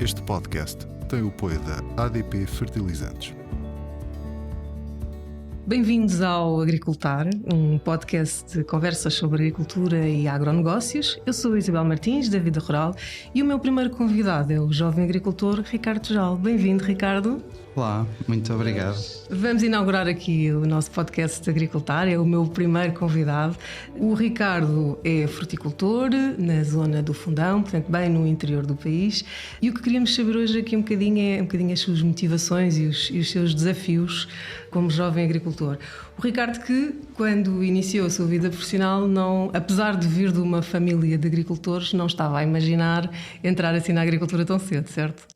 Este podcast tem o apoio da ADP Fertilizantes. Bem-vindos ao Agricultar, um podcast de conversas sobre agricultura e agronegócios. Eu sou a Isabel Martins, da Vida Rural, e o meu primeiro convidado é o jovem agricultor Ricardo Geral. Bem-vindo, Ricardo. Olá, muito obrigado. Vamos inaugurar aqui o nosso podcast de Agricultar, é o meu primeiro convidado. O Ricardo é fruticultor na zona do Fundão, portanto bem no interior do país, e o que queríamos saber hoje aqui um bocadinho as suas motivações e os seus desafios como jovem agricultor. O Ricardo que, quando iniciou a sua vida profissional, apesar de vir de uma família de agricultores, não estava a imaginar entrar assim na agricultura tão cedo, certo?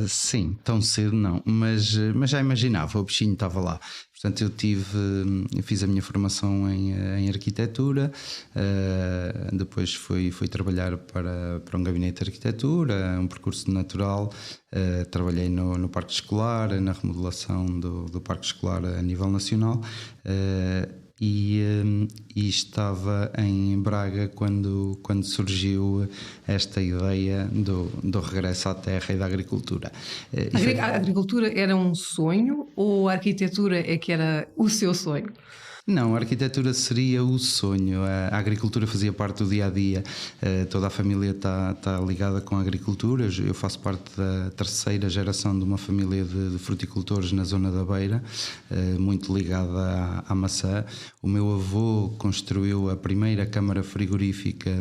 Sim, tão cedo não, mas já imaginava, o bichinho estava lá. Portanto, eu fiz a minha formação em arquitetura, depois fui trabalhar para um gabinete de arquitetura, um percurso natural, trabalhei no parque escolar, na remodelação do parque escolar a nível nacional, e estava em Braga quando surgiu esta ideia do regresso à terra e da agricultura. A agricultura era um sonho ou a arquitetura é que era o seu sonho? Não, a arquitetura seria o sonho, a agricultura fazia parte do dia-a-dia, toda a família está ligada com a agricultura. Eu faço parte da terceira geração de uma família de fruticultores na zona da Beira, muito ligada à maçã. O meu avô construiu a primeira câmara frigorífica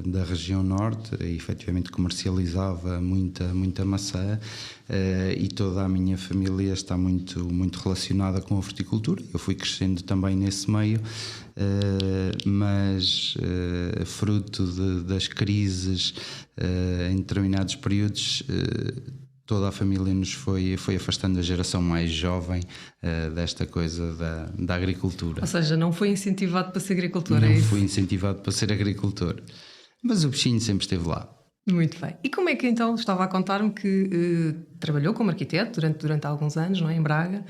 da região norte e efetivamente comercializava muita maçã. E toda a minha família está muito relacionada com a fruticultura. Eu fui crescendo também nesse meio, mas fruto das crises em determinados períodos, toda a família nos foi afastando a geração mais jovem desta coisa da agricultura. Ou seja, não foi incentivado para ser agricultor, é isso? Não fui incentivado para ser agricultor, mas o bichinho sempre esteve lá. Muito bem. E como é que então, estava a contar-me que trabalhou como arquiteto durante alguns anos, não é, em Braga.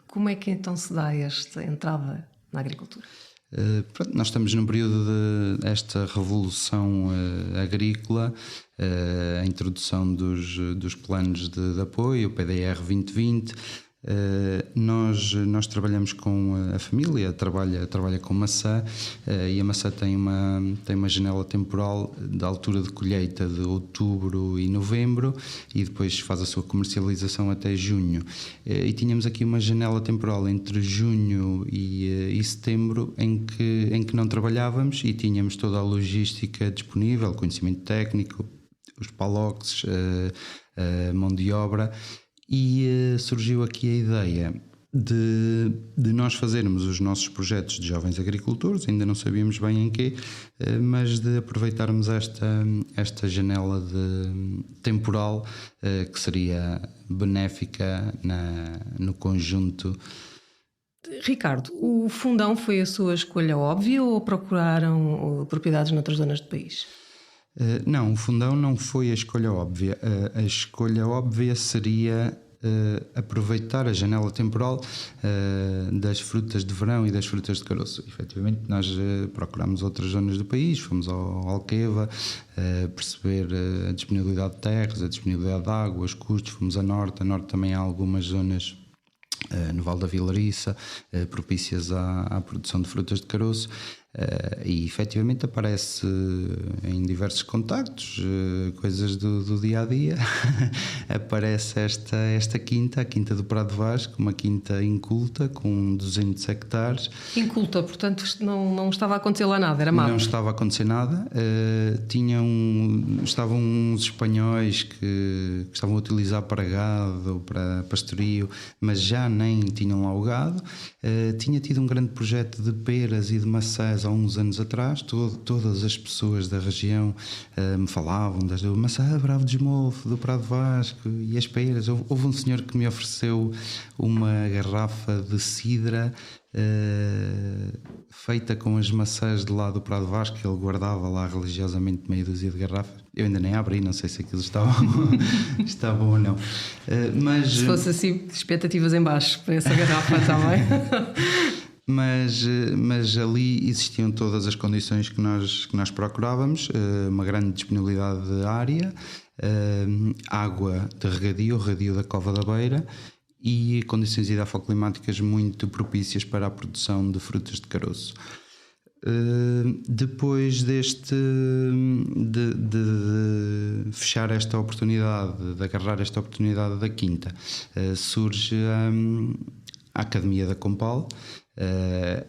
Como é que então se dá esta entrada na agricultura? Nós estamos num período desta revolução agrícola, a introdução dos planos de apoio, o PDR 2020. Nós trabalhamos com a família, trabalha com maçã, e a maçã tem uma janela temporal da altura de colheita de outubro e novembro e depois faz a sua comercialização até junho. E tínhamos aqui uma janela temporal entre junho e setembro em que não trabalhávamos e tínhamos toda a logística disponível, conhecimento técnico, os palox, a mão de obra. E surgiu aqui a ideia de nós fazermos os nossos projetos de jovens agricultores, ainda não sabíamos bem em quê, mas de aproveitarmos esta janela temporal que seria benéfica no conjunto. Ricardo, o Fundão foi a sua escolha óbvia ou procuraram propriedades noutras zonas do país? Não, o Fundão não foi a escolha óbvia. A escolha óbvia seria aproveitar a janela temporal das frutas de verão e das frutas de caroço. Efetivamente, nós procuramos outras zonas do país, fomos ao Alqueva, perceber a disponibilidade de terras, a disponibilidade de água, os custos. Fomos a norte também há algumas zonas no Vale da Vilariça, propícias à produção de frutas de caroço. E efetivamente aparece em diversos contactos, coisas do dia-a-dia. Aparece esta quinta, a Quinta do Prado Vasco, uma quinta inculta com 200 hectares. Inculta, portanto não estava a acontecer lá nada, era mato? Não estava a acontecer nada. Estavam uns espanhóis que estavam a utilizar para gado, para pastorio, mas já nem tinham lá o gado. Tinha tido um grande projeto de peras e de maçãs há uns anos atrás. Todas as pessoas da região me falavam das maçã Bravo de Esmolfo, do Prado Vasco e as peras. Houve um senhor que me ofereceu uma garrafa de cidra feita com as maçãs de lá do Prado Vasco, que ele guardava lá religiosamente meia dúzia de garrafas. Eu ainda nem abri, não sei se aquilo está bom ou não. Mas se fosse assim, expectativas em baixo para essa garrafa também. Mas ali existiam todas as condições que nós procurávamos, uma grande disponibilidade de área, água de regadio, regadio da Cova da Beira e condições edafoclimáticas muito propícias para a produção de frutas de caroço. Depois de fechar esta oportunidade, de agarrar esta oportunidade da quinta, surge a Academia da Compal.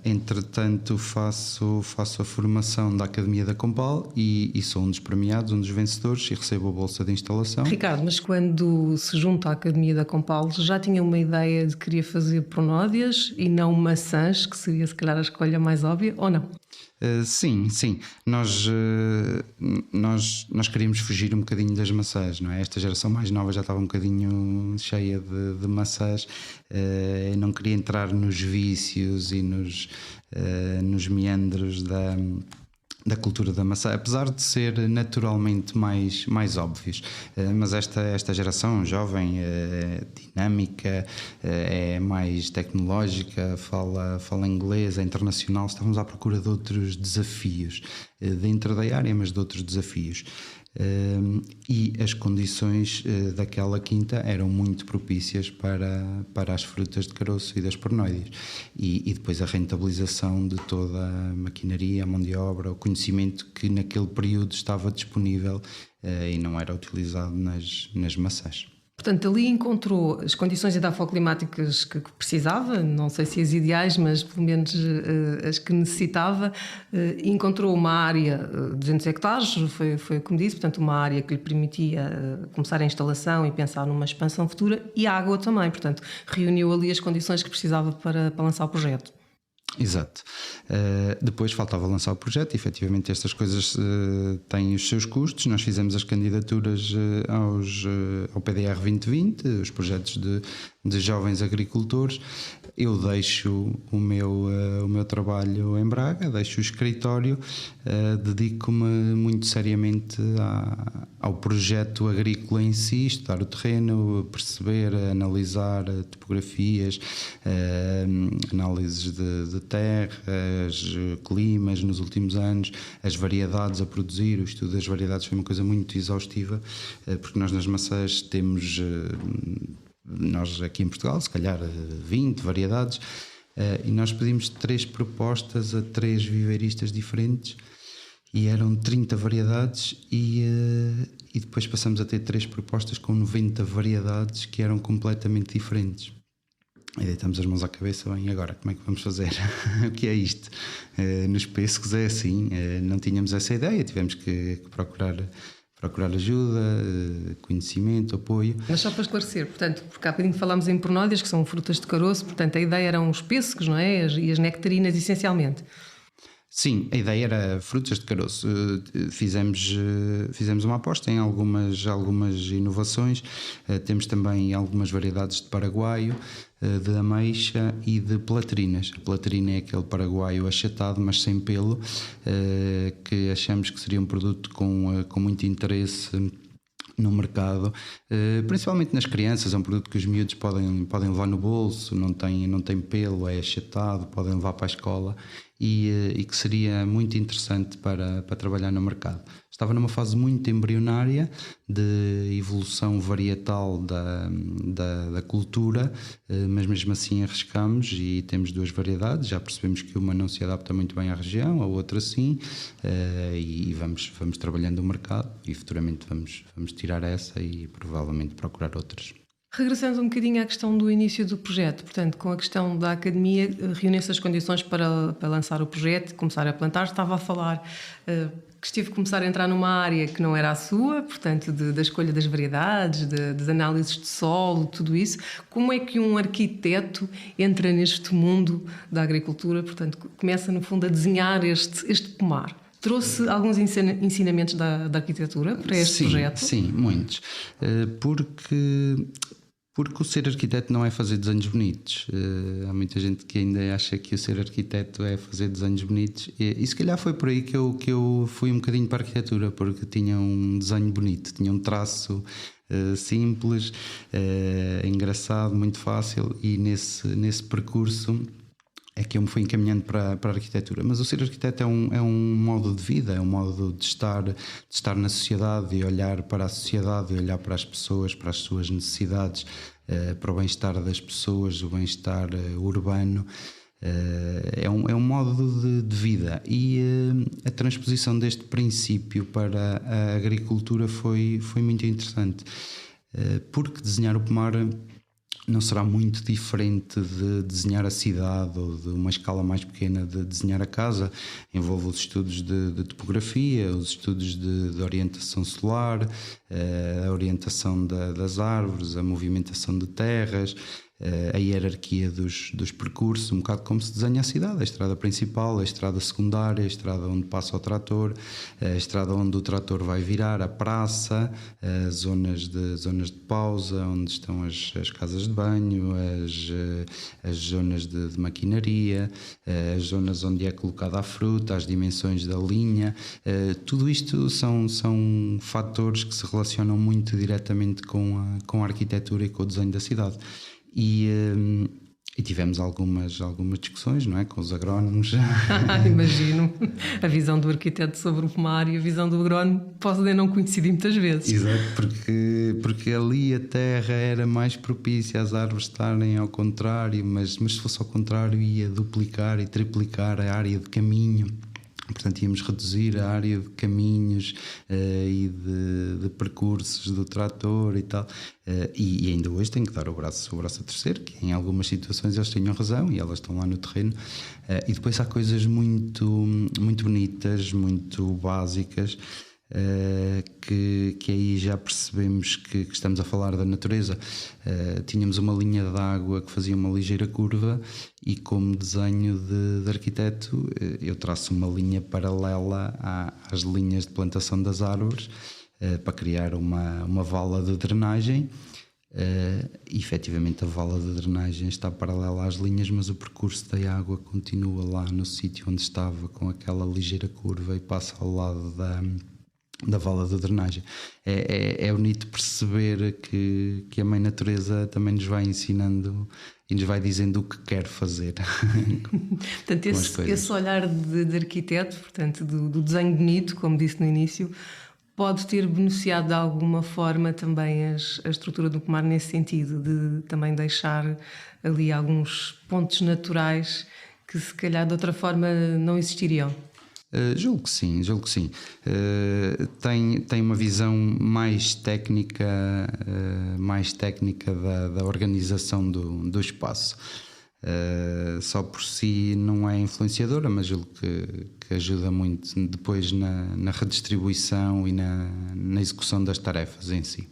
Entretanto faço a formação da Academia da Compal e sou um dos premiados, um dos vencedores, e recebo a bolsa de instalação. Ricardo, mas quando se junta à Academia da Compal, já tinha uma ideia de que queria fazer pronódias e não maçãs, que seria se calhar a escolha mais óbvia, ou não? Sim. Nós queríamos fugir um bocadinho das maçãs, não é? Esta geração mais nova já estava um bocadinho cheia de maçãs, não queria entrar nos vícios e nos meandros da cultura da maçã, apesar de ser naturalmente mais óbvios. Mas esta geração jovem, dinâmica, é mais tecnológica, fala inglês, é internacional. Estávamos à procura de outros desafios, dentro da área, mas de outros desafios. E as condições daquela quinta eram muito propícias para as frutas de caroço e das pernoides, e depois a rentabilização de toda a maquinaria, a mão de obra, o conhecimento que naquele período estava disponível e não era utilizado nas maçãs. Portanto, ali encontrou as condições edafoclimáticas que precisava, não sei se as ideais, mas pelo menos as que necessitava. Encontrou uma área de 200 hectares, foi como disse, portanto uma área que lhe permitia começar a instalação e pensar numa expansão futura, e água também, portanto reuniu ali as condições que precisava para lançar o projeto. Exato. Depois faltava lançar o projeto. Efetivamente estas coisas têm os seus custos. Nós fizemos as candidaturas ao PDR 2020, os projetos de jovens agricultores. Eu deixo o meu trabalho em Braga, deixo o escritório, dedico-me muito seriamente ao projeto agrícola em si, estudar o terreno, perceber, analisar topografias, análises de terras, climas nos últimos anos, as variedades a produzir. O estudo das variedades foi uma coisa muito exaustiva, porque nós nas maçãs temos... Nós aqui em Portugal, se calhar 20 variedades, e nós pedimos 3 propostas a 3 viveiristas diferentes e eram 30 variedades, e depois passamos a ter 3 propostas com 90 variedades que eram completamente diferentes. E deitamos as mãos à cabeça, bem, e agora como é que vamos fazer? O que é isto? Nos pêssegos é assim, não tínhamos essa ideia, tivemos que procurar ajuda, conhecimento, apoio. Mas só para esclarecer, portanto, porque há bocadinho falámos em pernódias, que são frutas de caroço, portanto a ideia eram os pêssegos, não é? E as nectarinas, essencialmente. Sim, a ideia era frutas de caroço. Fizemos uma aposta em algumas inovações. Temos também algumas variedades de paraguaio, de ameixa e de platerinas. A platerina é aquele paraguaio achatado, mas sem pelo, que achamos que seria um produto com muito interesse no mercado, principalmente nas crianças. É um produto que os miúdos podem levar no bolso, não tem pelo, é achatado, podem levar para a escola, e que seria muito interessante para trabalhar no mercado. Estava numa fase muito embrionária de evolução varietal da cultura, mas mesmo assim arriscamos e temos 2 variedades. Já percebemos que uma não se adapta muito bem à região, a outra sim, e vamos trabalhando o mercado, e futuramente vamos tirar essa e provavelmente procurar outras. Regressando um bocadinho à questão do início do projeto, portanto, com a questão da academia, reuniu-se as condições para lançar o projeto, começar a plantar. Estava a falar que esteve a começar a entrar numa área que não era a sua, portanto, da escolha das variedades, das análises de solo, tudo isso. Como é que um arquiteto entra neste mundo da agricultura, portanto, começa, no fundo, a desenhar este pomar? Trouxe alguns ensinamentos da arquitetura para este projeto? Sim, muitos. Porque o ser arquiteto não é fazer desenhos bonitos. Há muita gente que ainda acha que o ser arquiteto é fazer desenhos bonitos, e se calhar foi por aí que eu fui um bocadinho para a arquitetura, porque tinha um desenho bonito, tinha um traço simples, engraçado, muito fácil, e nesse percurso é que eu me fui encaminhando para a arquitetura. Mas o ser arquiteto é um modo de vida, é um modo de estar na sociedade e olhar para a sociedade, e olhar para as pessoas, para as suas necessidades, para o bem-estar das pessoas, o bem-estar urbano. É um modo de vida, e a transposição deste princípio para a agricultura foi muito interessante, porque desenhar o pomar não será muito diferente de desenhar a cidade ou de uma escala mais pequena de desenhar a casa. Envolve os estudos de topografia, os estudos de orientação solar, a orientação das árvores, a movimentação de terras, a hierarquia dos percursos, um bocado como se desenha a cidade: a estrada principal, a estrada secundária, a estrada onde passa o trator, a estrada onde o trator vai virar, a praça, as zonas de pausa, onde estão as casas de banho, as zonas de maquinaria, as zonas onde é colocada a fruta, as dimensões da linha. Tudo isto são fatores que se relacionam muito diretamente com a arquitetura e com o desenho da cidade. E tivemos algumas discussões, não é, com os agrónomos. Imagino. A visão do arquiteto sobre o pomar e a visão do agrónomo podem não coincidir muitas vezes. Exato, porque ali a terra era mais propícia às árvores estarem ao contrário, mas se fosse ao contrário ia duplicar e triplicar a área de caminho. Portanto, íamos reduzir a área de caminhos e de percursos do trator e tal. E ainda hoje tenho que dar o braço a torcer, que em algumas situações eles tenham razão e elas estão lá no terreno. E depois há coisas muito, muito bonitas, muito básicas, que aí já percebemos que estamos a falar da natureza. Tínhamos uma linha de água que fazia uma ligeira curva, e como desenho de arquiteto eu traço uma linha paralela às linhas de plantação das árvores, para criar uma vala de drenagem. E efetivamente a vala de drenagem está paralela às linhas, mas o percurso da água continua lá no sítio onde estava, com aquela ligeira curva, e passa ao lado da vala de drenagem. É bonito perceber que a Mãe Natureza também nos vai ensinando e nos vai dizendo o que quer fazer. Portanto, esse olhar de arquiteto, portanto, do desenho bonito, como disse no início, pode ter beneficiado de alguma forma também a estrutura do pomar, nesse sentido, de também deixar ali alguns pontos naturais que se calhar de outra forma não existiriam. Julgo que sim. Tem uma visão mais técnica da organização do espaço. Só por si não é influenciadora, mas julgo que ajuda muito depois na redistribuição e na execução das tarefas em si.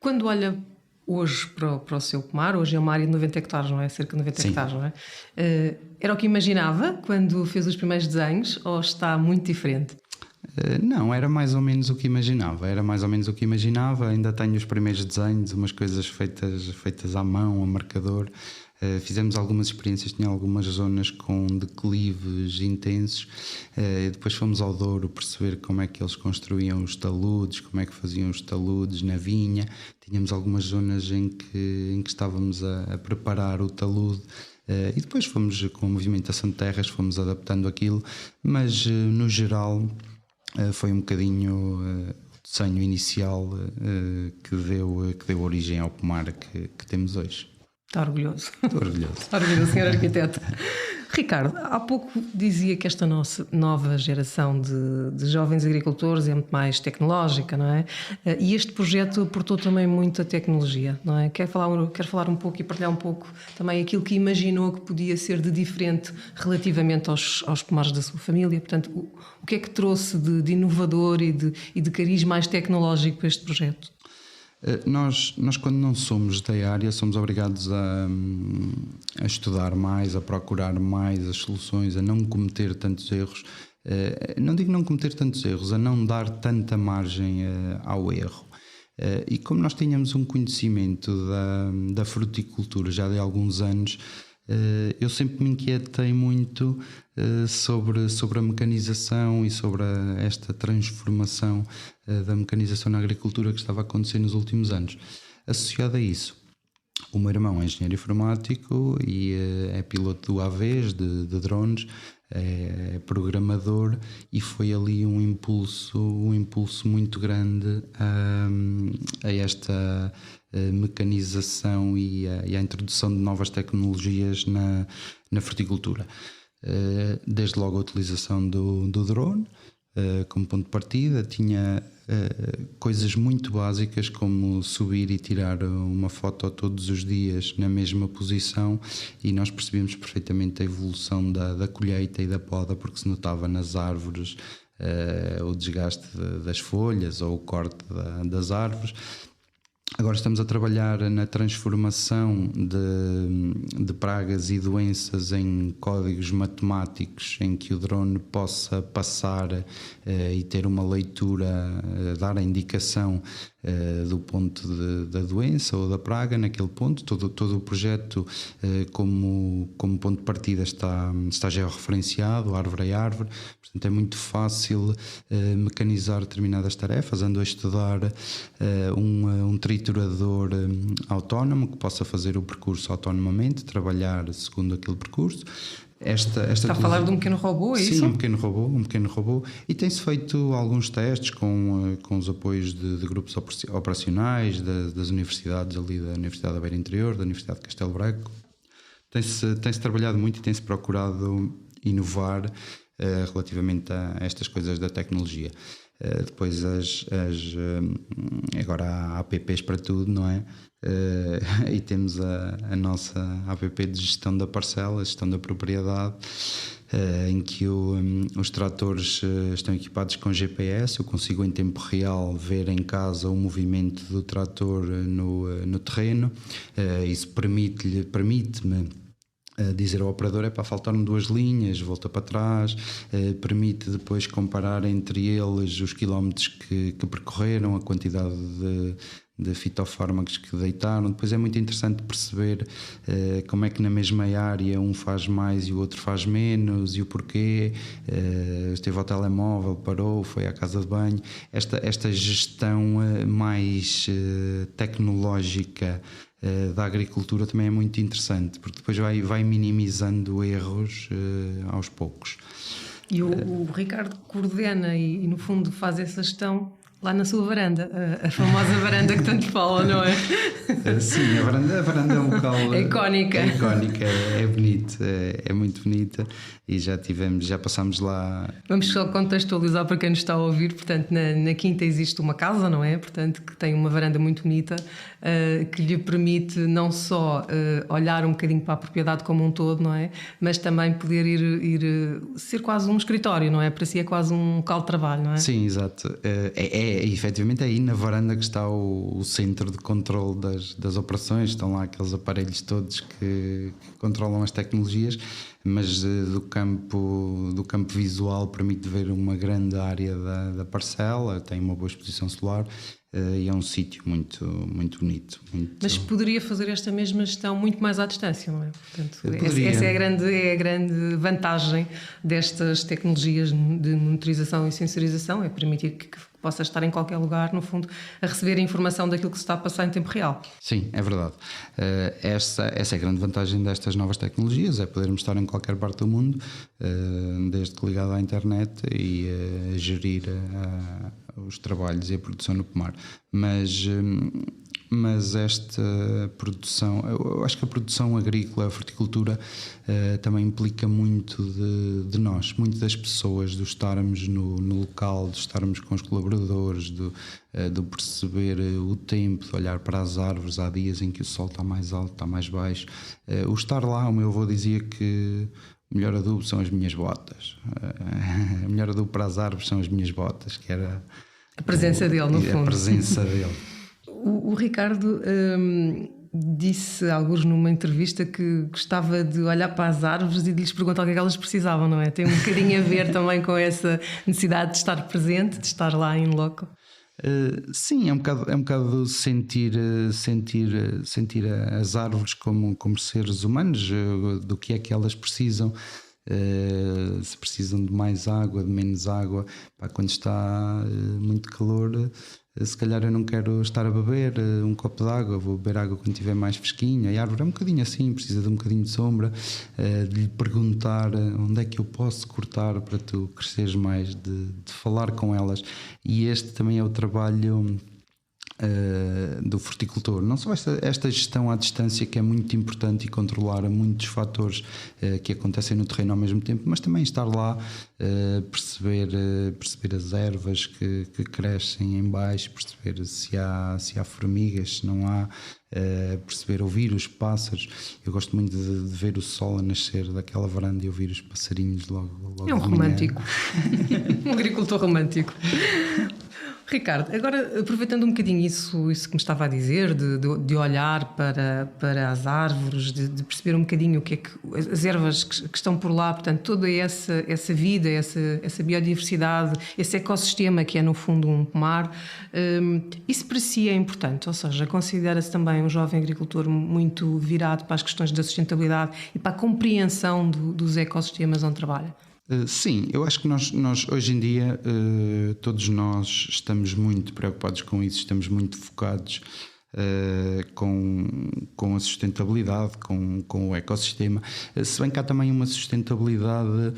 Quando olha hoje para o seu pomar, hoje é uma área de 90 hectares, não é? Cerca de 90 Sim. hectares, não é? Era o que imaginava quando fez os primeiros desenhos, ou está muito diferente? Não, era mais ou menos o que imaginava. Ainda tenho os primeiros desenhos, umas coisas feitas à mão, a marcador. Fizemos algumas experiências, tinha algumas zonas com declives intensos. Depois fomos ao Douro perceber como é que eles construíam os taludes, como é que faziam os taludes na vinha. Tínhamos algumas zonas em que estávamos a preparar o talude. E depois fomos, com a movimentação de terras, fomos adaptando aquilo, mas no geral foi um bocadinho o desenho inicial que deu origem ao pomar que temos hoje. Está orgulhoso. Estou orgulhoso. Está orgulhoso, Sr. Arquiteto. Ricardo, há pouco dizia que esta nossa nova geração de jovens agricultores é muito mais tecnológica, não é? E este projeto aportou também muita tecnologia, não é? Quer falar um pouco e partilhar um pouco também aquilo que imaginou que podia ser de diferente relativamente aos pomares da sua família. Portanto, o que é que trouxe de inovador e de cariz mais tecnológico para este projeto? Nós quando não somos da área, somos obrigados a estudar mais, a procurar mais as soluções, a não cometer tantos erros. Não digo não cometer tantos erros, a não dar tanta margem ao erro. E como nós tínhamos um conhecimento da fruticultura já de alguns anos, eu sempre me inquietei muito sobre a mecanização e sobre esta transformação da mecanização na agricultura que estava a acontecer nos últimos anos. Associado a isso, O meu irmão é engenheiro informático e é piloto do AVs, de drones, é programador, e foi ali um impulso muito grande a esta mecanização e à introdução de novas tecnologias na fruticultura. Desde logo a utilização do drone como ponto de partida. Tinha coisas muito básicas como subir e tirar uma foto todos os dias na mesma posição, e nós percebemos perfeitamente a evolução da colheita e da poda, porque se notava nas árvores o desgaste das folhas ou o corte das árvores. Agora estamos a trabalhar na transformação de pragas e doenças em códigos matemáticos, em que o drone possa passar e ter uma leitura, dar a indicação do ponto da doença ou da praga naquele ponto. Todo o projeto como ponto de partida está georreferenciado, árvore a árvore, portanto é muito fácil mecanizar determinadas tarefas. Ando a estudar um triturador autónomo que possa fazer o percurso autonomamente, trabalhar segundo aquele percurso. Está a falar de um pequeno robô, é isso? Sim, um pequeno robô. E tem-se feito alguns testes com os apoios de grupos operacionais das universidades ali, da Universidade da Beira Interior, da Universidade de Castelo Branco. Tem-se trabalhado muito e tem-se procurado inovar relativamente a estas coisas da tecnologia. Depois agora há apps para tudo, não é? E temos a nossa app de gestão da parcela, gestão da propriedade, em que os tratores estão equipados com GPS. Eu consigo em tempo real ver em casa o movimento do trator no terreno. Isso permite-me dizer ao operador: faltaram 2 linhas, volta para trás. Permite depois comparar entre eles os quilómetros que percorreram, a quantidade de fitofármacos que deitaram. Depois é muito interessante perceber como é que na mesma área um faz mais e o outro faz menos, e o porquê. Esteve ao telemóvel, parou, foi à casa de banho. Esta gestão mais tecnológica da agricultura também é muito interessante, porque depois vai minimizando erros aos poucos. E o Ricardo coordena e no fundo faz essa gestão lá na sua varanda, a famosa varanda que tanto fala, não é? Sim, a varanda é um local é icónica, é bonito, é muito bonita, e já passámos lá. Vamos só contextualizar para quem nos está a ouvir. Portanto, na quinta existe uma casa, não é? Portanto, que tem uma varanda muito bonita, que lhe permite não só olhar um bocadinho para a propriedade como um todo, não é? Mas também poder ir ser quase um escritório, não é? Para si é quase um local de trabalho, não é? Sim, exato. Efetivamente é aí na varanda que está o centro de controle das operações. Estão lá aqueles aparelhos todos que controlam as tecnologias, mas do campo visual permite ver uma grande área da parcela. Tem uma boa exposição solar e é um sítio muito, muito bonito. Mas poderia fazer esta mesma gestão muito mais à distância, não é? Portanto, essa é a grande vantagem destas tecnologias de monitorização e sensorização, é permitir que possa estar em qualquer lugar, no fundo, a receber a informação daquilo que se está a passar em tempo real. Sim, é verdade. Essa é a grande vantagem destas novas tecnologias, é podermos estar em qualquer parte do mundo, desde que ligado à internet, e gerir os trabalhos e a produção no pomar. Mas esta produção, eu acho que a produção agrícola, a fruticultura, também implica muito de nós, muito das pessoas, de estarmos no local, de estarmos com os colaboradores, de perceber o tempo, de olhar para as árvores. Há dias em que o sol está mais alto, está mais baixo. O estar lá, o meu avô dizia que o melhor adubo são as minhas botas. O melhor adubo para as árvores são as minhas botas, que era a presença dele, no fundo. A presença dele. O Ricardo disse, alguns numa entrevista, que gostava de olhar para as árvores e de lhes perguntar o que é que elas precisavam, não é? Tem um bocadinho a ver também com essa necessidade de estar presente, de estar lá em loco. Sim, é um bocado sentir as árvores como seres humanos, do que é que elas precisam. Se precisam de mais água, de menos água. Quando está muito calor, se calhar eu não quero estar a beber um copo de água, vou beber água quando estiver mais fresquinha. A árvore é um bocadinho assim, precisa de um bocadinho de sombra, de lhe perguntar onde é que eu posso cortar para tu cresceres mais, de falar com elas. E este também é o trabalho do fruticultor, não só esta gestão à distância, que é muito importante, e controlar muitos fatores que acontecem no terreno ao mesmo tempo, mas também estar lá, perceber as ervas que crescem em baixo, perceber se há formigas, se não há, perceber, ouvir os pássaros. Eu gosto muito de ver o sol a nascer daquela varanda e ouvir os passarinhos logo é um romântico. Um agricultor romântico. Ricardo, agora aproveitando um bocadinho isso que me estava a dizer, de olhar para as árvores, de perceber um bocadinho o que é que as ervas que estão por lá, portanto, toda essa vida, essa biodiversidade, esse ecossistema que é no fundo um pomar, isso para si é importante, ou seja, considera-se também um jovem agricultor muito virado para as questões da sustentabilidade e para a compreensão dos ecossistemas onde trabalha? Sim, eu acho que nós hoje em dia, todos nós estamos muito preocupados com isso, estamos muito focados com a sustentabilidade, com o ecossistema, se bem que há também uma sustentabilidade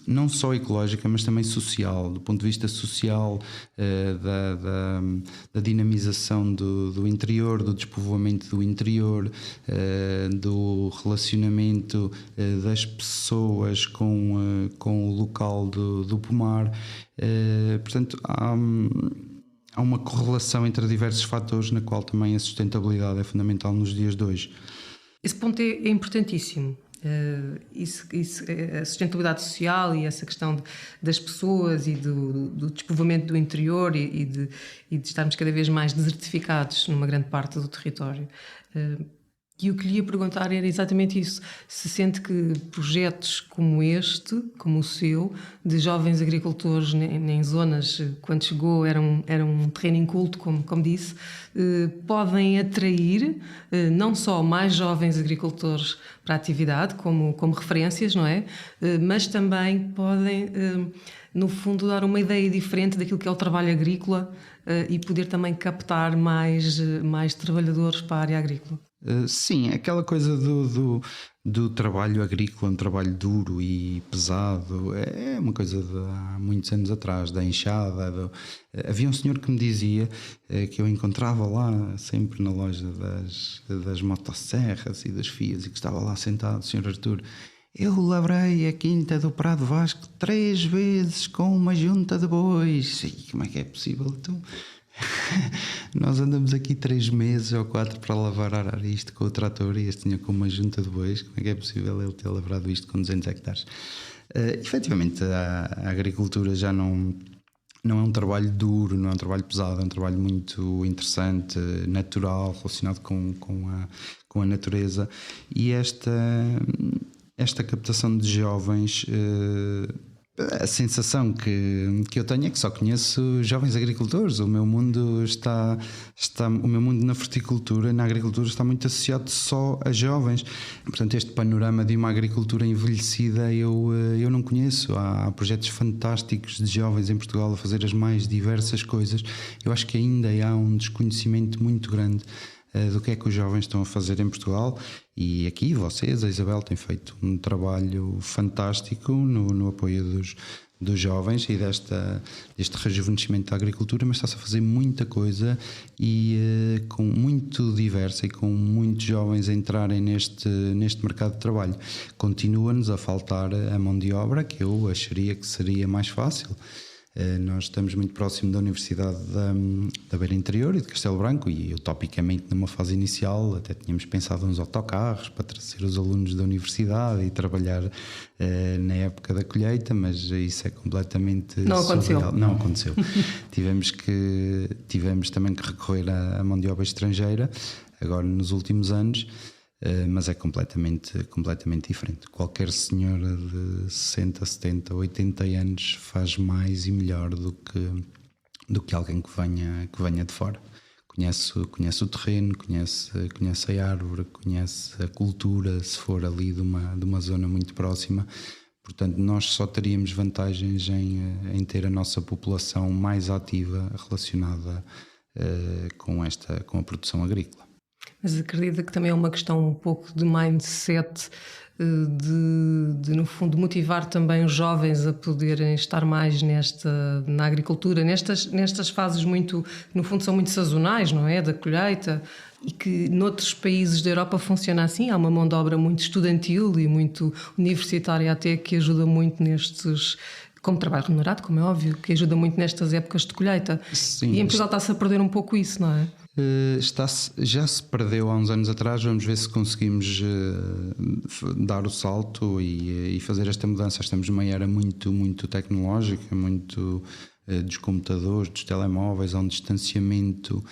não só ecológica, mas também social, do ponto de vista social, da dinamização do interior, do despovoamento do interior, do relacionamento das pessoas com o local do pomar. Portanto, há uma correlação entre diversos fatores, na qual também a sustentabilidade é fundamental nos dias de hoje. Esse ponto é importantíssimo. A sustentabilidade social e essa questão das pessoas e do despovoamento do interior e de estarmos cada vez mais desertificados numa grande parte do território. E o que lhe ia perguntar era exatamente isso. Se sente que projetos como este, como o seu, de jovens agricultores em zonas, quando chegou era um terreno inculto, como disse, podem atrair não só mais jovens agricultores para a atividade, como referências, não é? Mas também podem, no fundo, dar uma ideia diferente daquilo que é o trabalho agrícola e poder também captar mais trabalhadores para a área agrícola. Sim, aquela coisa do trabalho agrícola, um trabalho duro e pesado, é uma coisa de há muitos anos atrás, da enxada. Havia um senhor que me dizia, que eu encontrava lá sempre na loja das motosserras e das Fias, e que estava lá sentado, o senhor Artur: eu lavrei a quinta do Prado Vasco 3 vezes com uma junta de bois. E como é que é possível? Então, nós andamos aqui 3 meses ou 4 para lavrar isto com o trator, e este tinha com uma junta de bois. Como é que é possível ele ter lavrado isto com 200 hectares? Efetivamente, a agricultura já não é um trabalho duro, não é um trabalho pesado, é um trabalho muito interessante, natural, relacionado com a natureza. E esta captação de jovens, a sensação que eu tenho é que só conheço jovens agricultores. O meu mundo o meu mundo na fruticultura, na agricultura, está muito associado só a jovens. Portanto, este panorama de uma agricultura envelhecida eu não conheço. Há projetos fantásticos de jovens em Portugal a fazer as mais diversas coisas. Eu acho que ainda há um desconhecimento muito grande do que é que os jovens estão a fazer em Portugal. E aqui vocês, a Isabel, têm feito um trabalho fantástico no apoio dos jovens e deste rejuvenescimento da agricultura, mas está-se a fazer muita coisa e com muito diversa, e com muitos jovens a entrarem neste mercado de trabalho. Continua-nos a faltar a mão de obra, que eu acharia que seria mais fácil. Nós estamos muito próximo da Universidade da Beira Interior e de Castelo Branco, e utopicamente numa fase inicial até tínhamos pensado uns autocarros para trazer os alunos da universidade e trabalhar na época da colheita, mas isso é completamente surreal. Não aconteceu. Tivemos também que recorrer à mão de obra estrangeira agora nos últimos anos. Mas é completamente diferente. Qualquer senhora de 60, 70, 80 anos faz mais e melhor do que alguém que venha de fora. Conhece o terreno, conhece a árvore, conhece a cultura, se for ali de uma zona muito próxima, Portanto, nós só teríamos vantagens em ter a nossa população mais ativa relacionada com a produção agrícola. Mas acredita que também é uma questão um pouco de mindset, no fundo, motivar também os jovens a poderem estar mais na agricultura, nestas fases muito, no fundo, são muito sazonais, não é? Da colheita, e que noutros países da Europa funciona assim, há uma mão de obra muito estudantil e muito universitária até, que ajuda muito como trabalho remunerado, como é óbvio, que ajuda muito nestas épocas de colheita. Sim, e em Portugal está-se a perder um pouco isso, não é? Já se perdeu há uns anos atrás. Vamos ver se conseguimos dar o salto e fazer esta mudança. Estamos numa era muito, muito tecnológica, muito dos computadores, dos telemóveis. Há um distanciamento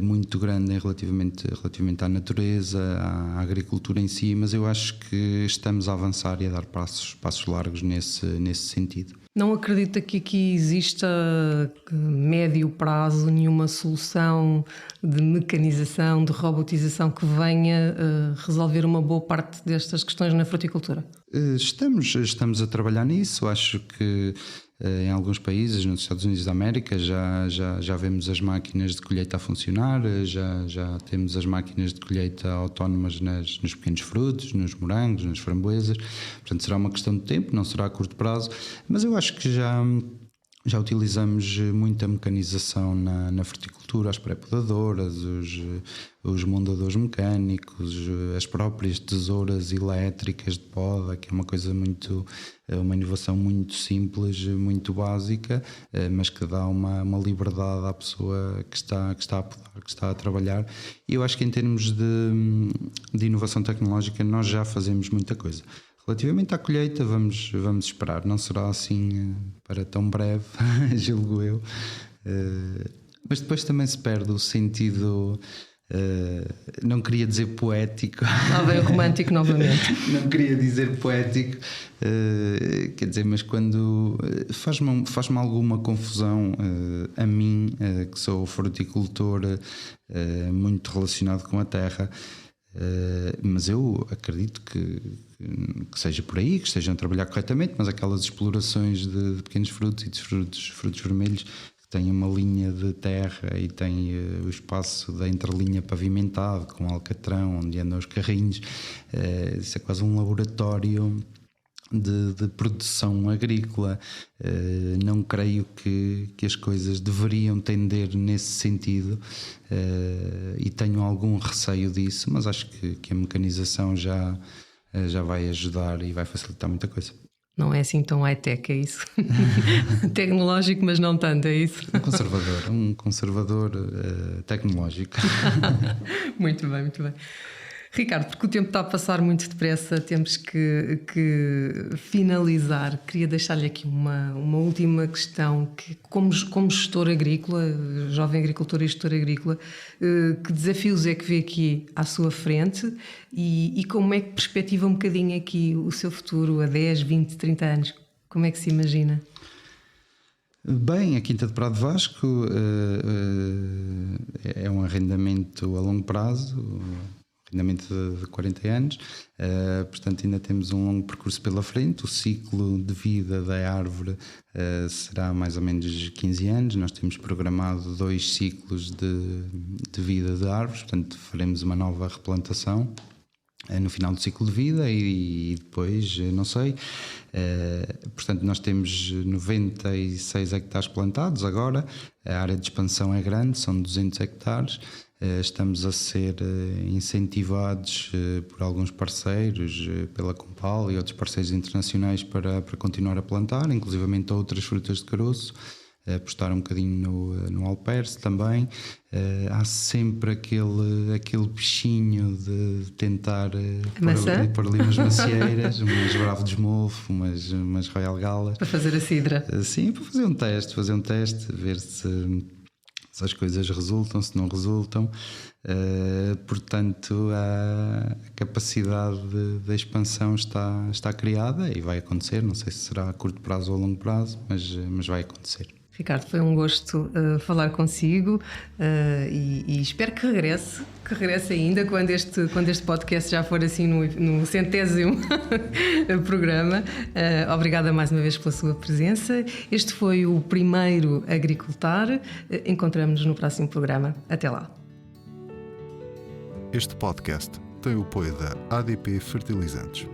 muito grande relativamente à natureza, à agricultura em si, mas eu acho que estamos a avançar e a dar passos largos nesse sentido. Não acredita que aqui exista a médio prazo nenhuma solução de mecanização, de robotização que venha resolver uma boa parte destas questões na fruticultura? Estamos a trabalhar nisso. Acho que em alguns países, nos Estados Unidos da América, já vemos as máquinas de colheita a funcionar, já temos as máquinas de colheita autónomas nos pequenos frutos, nos morangos, nas framboesas. Portanto, será uma questão de tempo, não será a curto prazo, mas eu acho que já utilizamos muita mecanização na fruticultura, as pré-podadoras, os mondadores mecânicos, as próprias tesouras elétricas de poda, que é uma inovação muito simples, muito básica, mas que dá uma liberdade à pessoa que está a podar, que está a trabalhar. E eu acho que em termos de inovação tecnológica nós já fazemos muita coisa. Relativamente à colheita, vamos esperar. Não será assim para tão breve, julgo eu. Mas depois também se perde o sentido, não queria dizer poético. Lá vem o romântico novamente. Não queria dizer poético, quer dizer, mas quando faz-me alguma confusão a mim, que sou fruticultor muito relacionado com a terra. Mas eu acredito que seja por aí, que estejam a trabalhar corretamente, mas aquelas explorações de pequenos frutos e de frutos vermelhos que têm uma linha de terra e têm o espaço da entrelinha pavimentado com alcatrão onde andam os carrinhos, isso é quase um laboratório de produção agrícola. Não creio que as coisas deveriam tender nesse sentido, e tenho algum receio disso, mas acho que a mecanização já vai ajudar e vai facilitar muita coisa. Não é assim tão high-tech, é isso? Tecnológico, mas não tanto, é isso? Um conservador tecnológico. Muito bem, muito bem. Ricardo, porque o tempo está a passar muito depressa, temos que finalizar. Queria deixar-lhe aqui uma última questão, que como gestor agrícola, jovem agricultor e gestor agrícola, que desafios é que vê aqui à sua frente e como é que perspectiva um bocadinho aqui o seu futuro a 10, 20, 30 anos? Como é que se imagina? Bem, a Quinta de Prado Vasco é um arrendamento a longo prazo, arrendamento de 40 anos, portanto ainda temos um longo percurso pela frente. O ciclo de vida da árvore será mais ou menos 15 anos. Nós temos programado 2 ciclos de vida de árvores, portanto faremos uma nova replantação no final do ciclo de vida e depois, não sei. Portanto, nós temos 96 hectares plantados agora. A área de expansão é grande, são 200 hectares. Estamos a ser incentivados por alguns parceiros, pela Compal e outros parceiros internacionais para continuar a plantar, inclusivamente outras frutas de caroço, apostar um bocadinho no alperce também. Há sempre aquele bichinho de tentar pôr ali umas macieiras, umas Bravo de Esmolfo, umas Royal Galas. Para fazer a cidra. Sim, para fazer um teste, ver se as coisas resultam, se não resultam. Portanto, a capacidade de expansão está criada e vai acontecer. Não sei se será a curto prazo ou a longo prazo, mas vai acontecer. Ricardo, foi um gosto falar consigo e espero que regresse ainda quando este podcast já for assim no 100º programa. Obrigada mais uma vez pela sua presença. Este foi o primeiro Agricultar. Encontramos-nos no próximo programa. Até lá. Este podcast tem o apoio da ADP Fertilizantes.